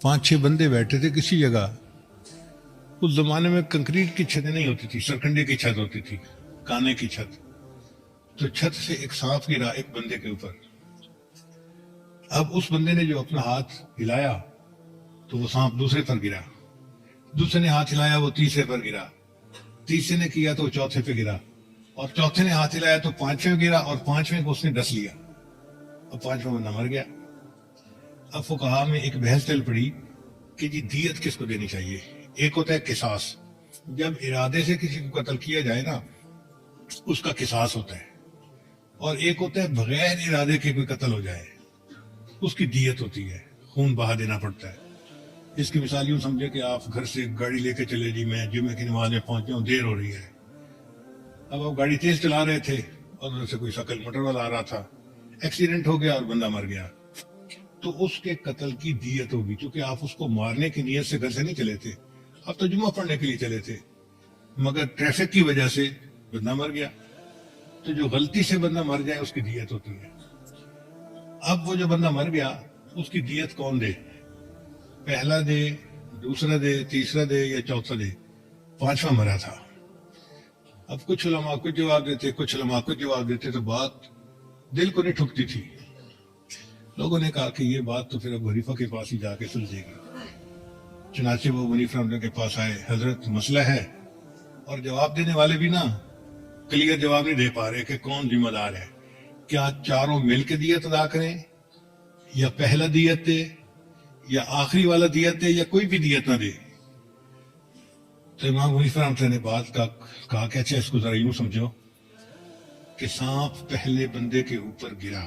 5-6 बंदे बैठे थे किसी जगह। उस जमाने में कंक्रीट की छतें नहीं होती थी, सरकंडे की छत होती थी, काने की छत। तो छत से एक सांप गिरा एक बंदे के ऊपर। अब उस बंदे ने जो अपना हाथ हिलाया तो वो सांप दूसरे पर गिरा, दूसरे ने हाथ हिलाया वो तीसरे पर गिरा, तीसरे ने किया तो वो चौथे पे गिरा, और चौथे ने हाथ हिलाया तो पांचवें गिरा, और पांचवें को उसने डस लिया। अब पांचवा बंदा मर गया। अब फुकहा में एक बहस चल पड़ी कि जी दियत किसको देनी चाहिए। एक होता है किसास, जब इरादे से किसी को कत्ल किया जाए ना उसका किसास होता है, और एक होता है बगैर इरादे के कोई कत्ल हो जाए उसकी दियत होती है, खून बहा देना पड़ता है। इसकी मिसाल यूं समझे कि आप घर से गाड़ी लेके चले, जी मैं जुम्मे की नमाज में पहुंचे हूं, देर हो रही है। अब आप गाड़ी तेज चला रहे थे और उधर से कोई शकल मोटर वाला आ रहा था, एक्सीडेंट हो गया और बंदा मर गया, तो उसके कत्ल की दियत होगी। क्योंकि आप उसको मारने की नीयत से घर से नहीं चले थे, आप तो जुम्मा पढ़ने के लिए चले थे, मगर ट्रैफिक की वजह से बंदा मर गया। तो जो गलती से बंदा मर जाए उसकी दियत होती है। अब वो जो बंदा मर गया उसकी दियत कौन दे? पहला दे, दूसरा दे, तीसरा दे या चौथा दे? पांचवा मरा था। अब कुछ उलमा कुछ जवाब देते, कुछ उलमा कुछ जवाब देते, तो बात दिल को नहीं ठुकती थी। लोगों ने कहा कि ये बात तो फिर अब हनीफा के पास ही जाके सुलझेगी। चुनाचे वो हनीफा के पास आए, हजरत मसला है, और जवाब देने वाले भी ना क्लियर जवाब नहीं दे पा रहे कि कौन जिम्मेदार है। क्या चारों मिलकर दियत अदा करें, या पहला दियत दे, या आखिरी वाला दियत दे, या कोई भी दियत ना दे? तो इमाम हनीफा ने बात का कहा कि अच्छा इसको जरा यूं समझो कि सांप पहले बंदे के ऊपर गिरा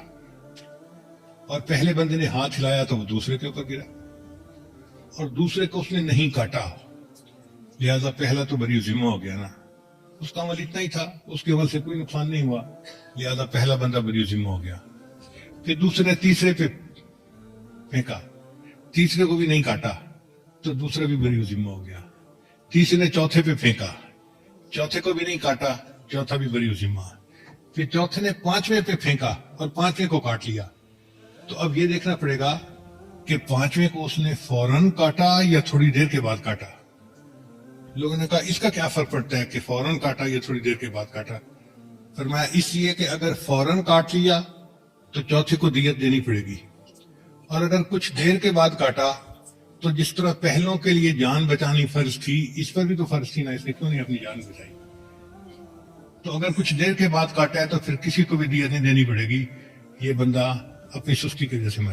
और पहले बंदे ने हाथ हिलाया तो वो दूसरे के ऊपर गिरा, और दूसरे को उसने नहीं काटा, लिहाजा पहला तो बरी जिम्मा हो गया ना, उसका अमल इतना ही था, उसके अमल से कोई नुकसान नहीं हुआ, लिहाजा पहला बंदा बरी जिम्मा हो गया। फिर दूसरे ने तीसरे पे फेंका, तीसरे को भी नहीं काटा तो दूसरा भी बरी जिम्मा हो गया। तीसरे ने चौथे पे फेंका, चौथे को भी नहीं काटा, चौथा भी बरी जिम्मा। फिर चौथे ने पांचवें पे फेंका और पांचवें को काट लिया। तो अब ये देखना पड़ेगा कि पांचवें को उसने फौरन काटा या थोड़ी देर के बाद काटा। लोगों ने कहा इसका क्या फर्क पड़ता है कि फौरन काटा या थोड़ी देर के बाद काटा? फरमाया इसलिए कि अगर फौरन काट लिया तो चौथे को दियत देनी पड़ेगी, और अगर कुछ देर के बाद काटा तो जिस तरह पहलों के लिए जान बचानी फर्ज थी, इस पर भी तो फर्ज थी ना, इसने क्यों नहीं अपनी जान बचाई? तो अगर कुछ देर के बाद काटा है तो फिर किसी को भी दियत नहीं देनी पड़ेगी, ये बंदा अपनी सुस्ती की वजह से मरा।